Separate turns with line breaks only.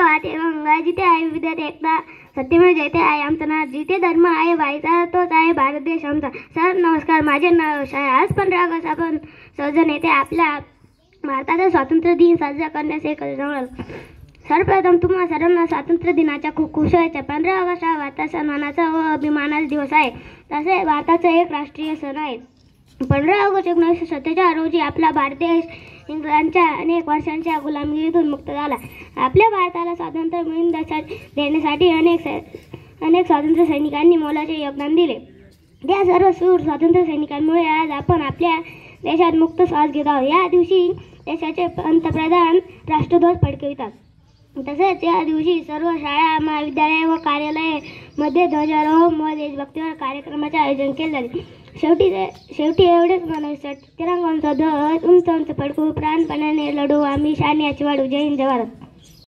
वाटे गंगा, जिथे आहे विविधता एकता, सत्यमेव जयते आहे आमचं नाव, जिथे धर्म आहे भाईचा तोच आहे भारत देश आमचा. सर नमस्कार, माझे नाव शाह. आज 15 ऑगस्ट आपण सर्वजण येथे आपल्या भारताचा स्वातंत्र्य दिन साजरा करण्यास एक जमलो. सर्वप्रथम तुम्हा सर्वांना स्वातंत्र्य दिनाच्या खूप खूप शुभेच्छा. 15 ऑगस्ट हा भारताचा सन्मानाचा व अभिमानाचा दिवस आहे. तसे भारताचा एक राष्ट्रीय सण आहे. 15 ऑगस्ट 1947 रोजी आपला भारत देश इंग्रजांच्या अनेक वर्षांच्या गुलामगिरीतून मुक्त झाला. आपल्या भारताला स्वातंत्र्य मिळवून देण्यासाठी अनेक स्वातंत्र्य सैनिकांनी मोलाचे योगदान दिले. त्या सर्व शूर स्वातंत्र्य सैनिकांमुळे आज आपण आपल्या देशात मुक्त श्वास घेत आहोत. या दिवशी देशाचे पंतप्रधान राष्ट्रध्वज फडकवितात. तसेच या दिवशी सर्व शाळा, महाविद्यालय व कार्यालयामध्ये ध्वजारोहण व देशभक्तीपर कार्यक्रमाचे आयोजन केले जाते. शेवटी एवढेच म्हणायचं, तिरंगाचा ध्वज उंच उंच फडकवू, प्राणपणाने लढू, आम्ही शान याची वाढू. जय हिंद, जय भारत.